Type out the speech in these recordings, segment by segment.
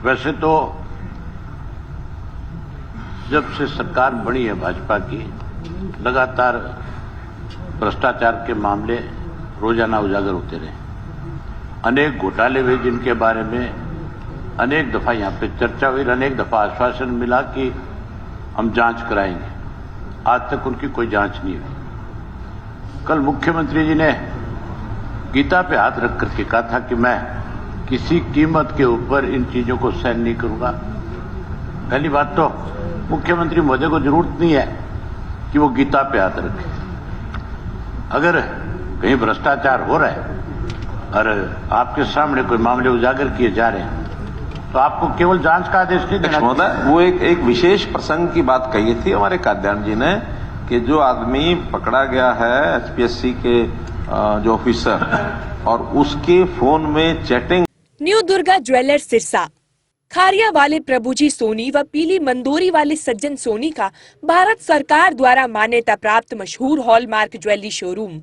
वैसे तो जब से सरकार बनी है भाजपा की, लगातार भ्रष्टाचार के मामले रोजाना उजागर होते रहे। अनेक घोटाले हुए जिनके बारे में अनेक दफा यहाँ पे चर्चा हुई, अनेक दफा आश्वासन मिला कि हम जांच कराएंगे। आज तक उनकी कोई जांच नहीं हुई। कल मुख्यमंत्री जी ने गीता पे हाथ रख करके कहा था कि मैं किसी कीमत के ऊपर इन चीजों को सहन नहीं करूंगा। पहली बात तो मुख्यमंत्री महोदय को जरूरत नहीं है कि वो गीता पे हाथ रखे। अगर कहीं भ्रष्टाचार हो रहा है और आपके सामने कोई मामले उजागर किए जा रहे हैं तो आपको केवल जांच का आदेश नहीं देना चाहिए। वो एक विशेष प्रसंग की बात कही थी हमारे काद्यान जी ने कि जो आदमी पकड़ा गया है एचपीएससी के जो ऑफिसर और उसके फोन में chatting. New Durga jewellers Sirsa, Khariya वाले प्रभुजी सोनी व पीली मंदोरी वाले सज्जन सोनी का भारत सरकार द्वारा मान्यता प्राप्त मशहूर hallmark jewellery showroom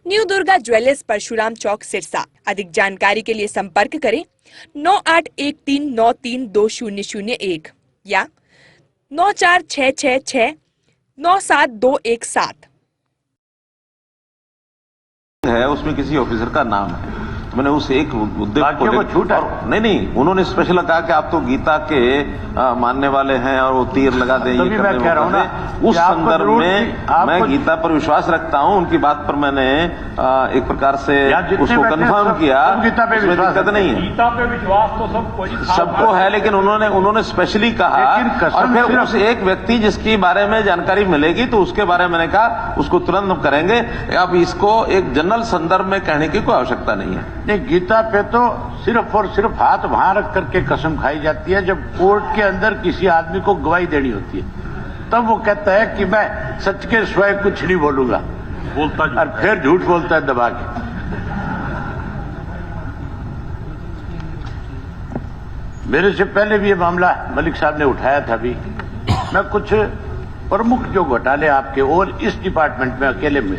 new Durga jewellers, Parshuram Chowk, Sirsa. अधिक जानकारी के लिए संपर्क करें 9813932001 या 9466697217 है। उसमें किसी ऑफिसर का नाम है। तो मैंने उस एक मुद्दे को छूटा नहीं, उन्होंने स्पेशल कहा कि आप तो गीता के मानने वाले हैं और वो तीर लगा दें। ये मैं कह रहा हूं ना, उस संदर्भ में मैं गीता पर विश्वास रखता हूं। उनकी बात पर मैंने एक प्रकार से उसको कंफर्म किया। गीता पे दिक्कत नहीं है, गीता पे विश्वास तो सबको है, लेकिन उन्होंने स्पेशली कहा। और फिर उस एक व्यक्ति जिसकी बारे में जानकारी मिलेगी तो उसके बारे में मैंने कहा उसको तुरंत करेंगे। अब इसको एक जनरल संदर्भ में कहने की कोई आवश्यकता नहीं है। नहीं, गीता पे तो सिर्फ और सिर्फ हाथ वहां रख करके कसम खाई जाती है जब कोर्ट के अंदर किसी आदमी को गवाही देनी होती है, तब वो कहता है कि मैं सच के सिवाय कुछ नहीं बोलूंगा, बोलता और फिर झूठ बोलता है दबा के। मेरे से पहले भी ये मामला मलिक साहब ने उठाया था। अभी मैं कुछ प्रमुख जो घोटाले आपके और इस डिपार्टमेंट में अकेले में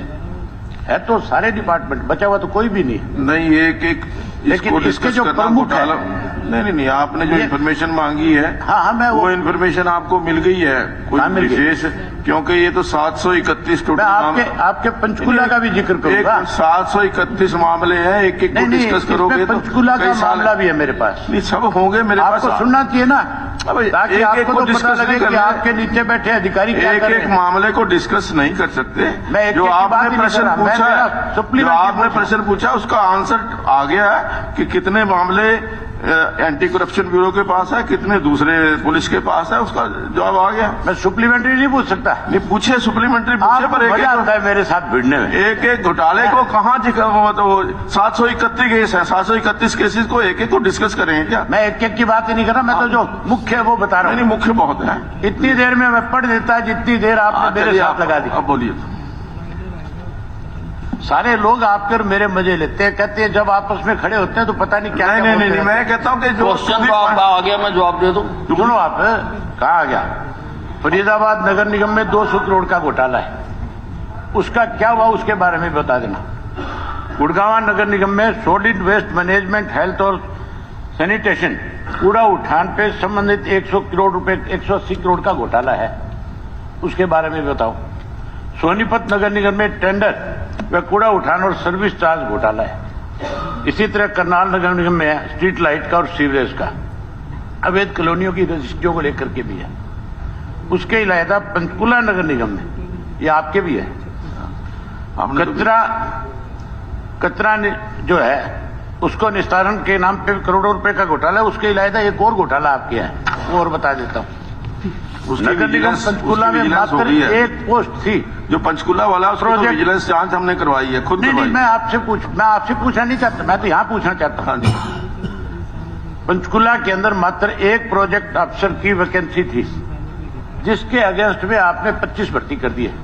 है, तो सारे डिपार्टमेंट बचा हुआ तो कोई भी नहीं। नहीं, एक लेकिन इसके जो प्रमुख है, नहीं, आपने जो इन्फॉर्मेशन मांगी है, हाँ, मैं वो इन्फॉर्मेशन आपको मिल गई है कोई विशेष, क्योंकि ये तो 731 टोटल आपके पंचकूला का भी जिक्र करूंगा। 731 मामले हैं, एक एक को डिस्कस करोगे तो पंचकूला का मामला भी है मेरे पास। नहीं, सब होंगे मेरे पास। आपको सुनना चाहिए ना, ताकि आपको तो पता लगे कि आपके नीचे बैठे अधिकारी क्या कर रहे हैं। एक मामले को डिस्कस नहीं कर सकते। मैं जो आपने प्रश्न पूछा उसका आंसर आ गया कि कितने मामले एंटी करप्शन ब्यूरो के पास है, कितने दूसरे पुलिस के पास है, उसका जवाब आ गया। मैं सप्लीमेंट्री नहीं पूछ सकता। नहीं पूछे, सप्लीमेंट्री पूछे, पर एक आता है मेरे साथ भिड़ने में। एक घोटाले को कहाँ 731 केस है, 731 केसेस को एक को डिस्कस करेंगे क्या? मैं एक की बात ही नहीं कर रहा, मैं तो जो मुख्य है वो बता रहा हूँ। नहीं, मुख्य बहुत है। इतनी देर में मैं पढ़ देता जितनी देर आपने मेरे साथ लगा दी। अब बोलिए। सारे लोग आपके और मेरे मजे लेते हैं, कहते हैं जब आपस में खड़े होते हैं तो पता नहीं क्या। नहीं, मैं कहता हूं कि जो क्वेश्चन तो आपका आ गया, मैं जवाब दे दूं। सुनो, आप कहाँ आ गया? फरीदाबाद नगर निगम में 200 करोड़ का घोटाला है, उसका क्या हुआ उसके बारे में बता देना। गुड़गांव नगर निगम में सॉलिड वेस्ट मैनेजमेंट, हेल्थ और सैनिटेशन, कूड़ा उठान पे संबंधित 100 करोड़ रुपए, 180 करोड़ का घोटाला है, उसके बारे में बताओ। सोनीपत नगर निगम में टेंडर व कूड़ा उठान और सर्विस चार्ज घोटाला है। इसी तरह करनाल नगर निगम में स्ट्रीट लाइट का और सीवरेज का, अवैध कॉलोनियों की रजिस्ट्रियों को लेकर के भी है। उसके अलावा पंचकूला नगर निगम में, ये आपके भी है, कचरा जो है उसको निस्तारण के नाम पे करोड़ों रुपए का घोटाला है। उसके अलावा एक और घोटाला आपके है, वो और बता देता हूँ। नगर निगम पंचकूला में मात्र एक पोस्ट थी जो पंचकूला वाला, उसको तो विजिलेंस जांच हमने करवाई है, खुद नहीं, मैं आपसे पूछना नहीं चाहता, मैं तो यहाँ पूछना चाहता हूँ। पंचकूला के अंदर मात्र एक प्रोजेक्ट अफसर की वैकेंसी थी जिसके अगेंस्ट में आपने 25 भर्ती कर दी है।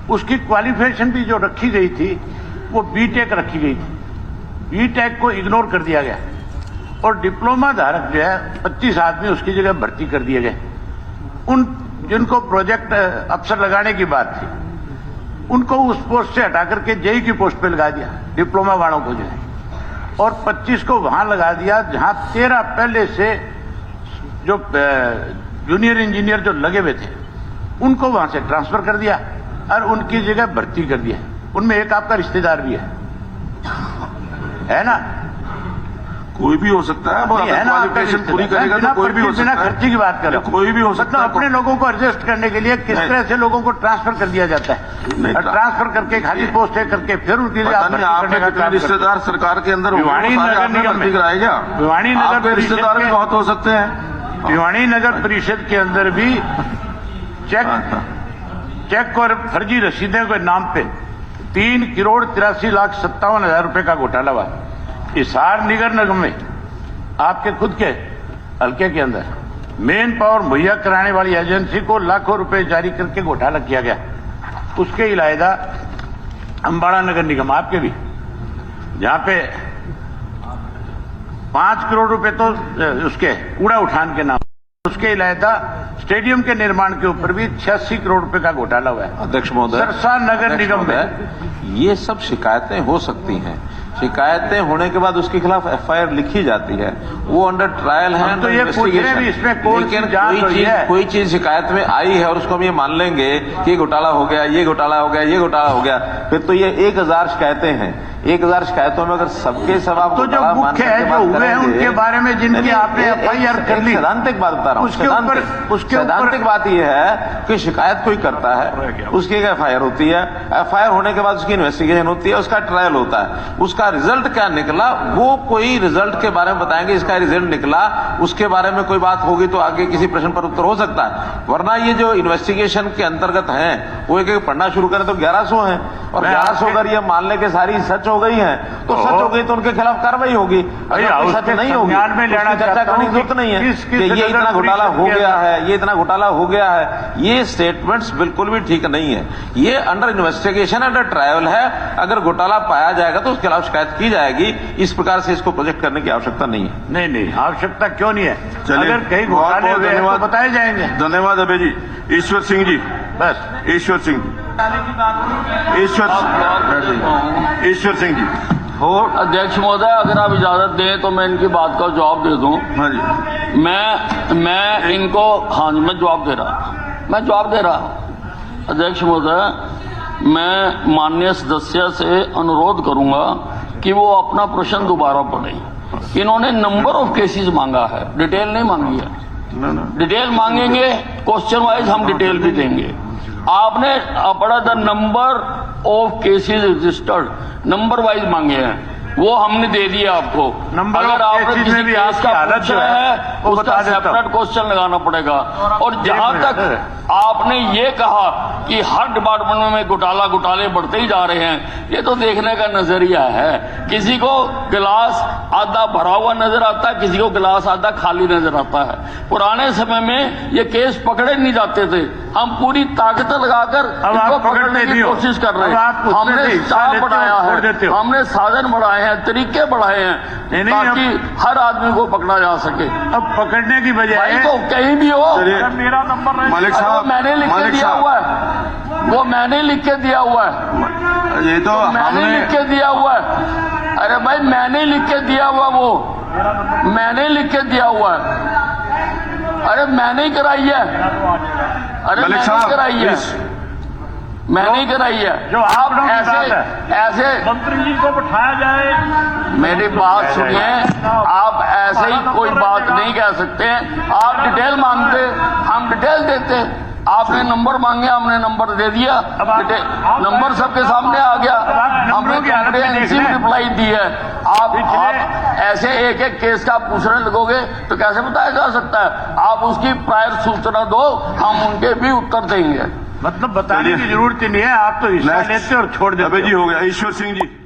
उसकी क्वालिफिकेशन भी जो रखी गई थी वो बीटेक रखी गई थी, बीटेक को इग्नोर कर दिया गया और डिप्लोमा धारक जो है 25 आदमी उसकी जगह भर्ती कर दिए गए। उन जिनको प्रोजेक्ट अफसर लगाने की बात थी उनको उस पोस्ट से हटा करके जेई की पोस्ट पे लगा दिया, डिप्लोमा वालों को जो है, और 25 को वहां लगा दिया जहां 13 पहले से जो जूनियर इंजीनियर जो लगे हुए थे उनको वहां से ट्रांसफर कर दिया और उनकी जगह भर्ती कर दिया। उनमें एक आपका रिश्तेदार भी है ना? कोई भी हो सकता है, नहीं, है ना? क्वालिफिकेशन पूरी करेगा तो कोई भी हो सकता बिना है। खर्चे की बात कर रहा हूं। कोई भी हो सकता है। अपने लोगों को एडजस्ट करने के लिए किस तरह से लोगों को ट्रांसफर कर दिया जाता है, और ट्रांसफर करके खाली पोस्ट है करके फिर उनकी पता नहीं आपके कितने रिश्तेदार सरकार के अंदर भिवानी नगर निगम में कराएगा। भिवानी नगर आपके रिश्तेदार भी बहुत हो सकते हैं। भिवानी नगर परिषद के अंदर भी चेक और फर्जी रसीदों के नाम पे 3,83,57,000 रुपए का घोटाला हुआ। हिसार निगर निगम में आपके खुद के हल्के के अंदर मेन पावर मुहैया कराने वाली एजेंसी को लाखों रुपए जारी करके घोटाला किया गया। उसके इलावा अंबाड़ा नगर निगम आपके भी, जहां पे 5 करोड़ रुपए तो उसके कूड़ा उठान के नाम, उसके अलावा स्टेडियम के निर्माण के ऊपर भी 86 करोड़ रुपए का घोटाला हुआ है। अध्यक्ष महोदय, सरसा नगर निगम में ये सब शिकायतें हो सकती हैं। शिकायतें होने के बाद उसके खिलाफ एफआईआर लिखी जाती है, वो अंडर ट्रायल है, तो ये पूछ रहे हैं भी इसमें कौन सी जांच हुई है? कोई चीज शिकायत में आई है और उसको हम ये मान लेंगे कि ये घोटाला हो गया, ये घोटाला हो गया, ये घोटाला हो गया, फिर तो ये 1000 शिकायतें हैं। 1000 शिकायतों में अगर सबके सब आप तो जो मुख्य है जो हुए हैं उनके बारे में जिनकी आपने एफआईआर कर ली, सैद्धांतिक बात बता रहा हूँ। सैद्धांतिक बात यह है कि शिकायत कोई करता है, उसकी एक एफआईआर होती है, एफआईआर होने के बाद उसकी इन्वेस्टिगेशन होती है, उसका ट्रायल होता है, उसका रिजल्ट क्या निकला वो कोई रिजल्ट के बारे में बताएंगे। इसका रिजल्ट निकला, उसके बारे में कोई बात होगी तो आगे किसी प्रश्न पर उत्तर हो सकता है, वरना ये जो इन्वेस्टिगेशन के अंतर्गत हैं वो एक पढ़ना शुरू करें तो 1100 हैं, और 1100 अगर ये मान ले के सारी सच हो गई है तो सच हो गई तो उनके खिलाफ कार्रवाई होगी। अगर सच नहीं होगी तो चर्चा करने की जरूरत नहीं है कि ये इतना घोटाला हो गया है, ये इतना घोटाला हो गया है। ये स्टेटमेंट्स बिल्कुल भी ठीक नहीं है। ये अंडर इन्वेस्टिगेशन, अंडर ट्रायल है। अगर घोटाला पाया जाएगा तो उसके खिलाफ शिकायत की जाएगी। इस प्रकार से इसको प्रोजेक्ट करने की आवश्यकता नहीं है। नहीं, आवश्यकता क्यों नहीं है? चलिए, अगर कहीं घोटाले हुए हैं तो बताए जाएंगे। धन्यवाद अभय जी। ईश्वर सिंह जी, बस ईश्वर सिंह जी, ईश्वर सिंह जी। और अध्यक्ष महोदय, अगर आप इजाजत दें तो मैं इनकी बात का जवाब दे दूं। हाँ जी, मैं इनको, हाँ जी, मैं जवाब दे रहा हूं। अध्यक्ष महोदय, मैं माननीय सदस्य से अनुरोध करूंगा कि वो अपना प्रश्न दोबारा पढ़ें। इन्होंने नंबर ऑफ केसेस मांगा है, डिटेल नहीं मांगी है। डिटेल मांगेंगे, क्वेश्चन वाइज हम डिटेल भी देंगे। आपने पढ़ा था number of cases registered, number wise मांगे हैं, वो हमने दे दिया आपको। अगर आपने किसी केस का पूछा है उसका सेपरेट क्वेश्चन लगाना पड़ेगा। और जहां तक आपने ये कहा कि हर डिपार्टमेंट में घोटाले बढ़ते ही जा रहे हैं, ये तो देखने का नजरिया है। किसी को गिलास आधा भरा हुआ नजर आता है, किसी को गिलास आधा खाली नजर आता है। पुराने समय में ये केस पकड़े नहीं जाते थे, हम पूरी ताकत लगाकर इनको पकड़ने की कोशिश कर रहे हैं। हमने स्टाफ बढ़ाया है, हमने साधन बढ़ाए हैं, तरीके बढ़ाए हैं ताकि हर आदमी को पकड़ा जा सके। अब पकड़ने की बजाय तो कहीं भी हो, मेरा नंबर मालिक साहब, मैंने लिख के दिया हुआ है, वो मैंने लिख के दिया हुआ है, ये तो मैंने लिख के दिया हुआ है। अरे भाई, मैंने लिख के दिया हुआ, वो मैंने लिख के दिया हुआ है। अरे मैंने ही कराई है, अरे मैंने कराई है, मैंने ही कराई है। जो आप ऐसे मंत्री जी को बिठाया जाए। मेरी बात सुनिए, आप ऐसे ही कोई बात नहीं कह सकते। आप डिटेल मांगते, हम डिटेल देते। आपने नंबर मांगे, हमने नंबर दे दिया, नंबर सबके सामने आ गया, हमने कॉम्प्रिहेंसिव रिप्लाई दी है। आप ऐसे एक एक केस का पूछने लगोगे तो कैसे बताया जा सकता है? आप उसकी प्रायर सूचना दो, हम उनके भी उत्तर देंगे। मतलब बताने की जरूरत ही नहीं है, आप तो हिस्सा लेते और छोड़ देते। अभय जी हो गया। ईश्वर सिंह जी।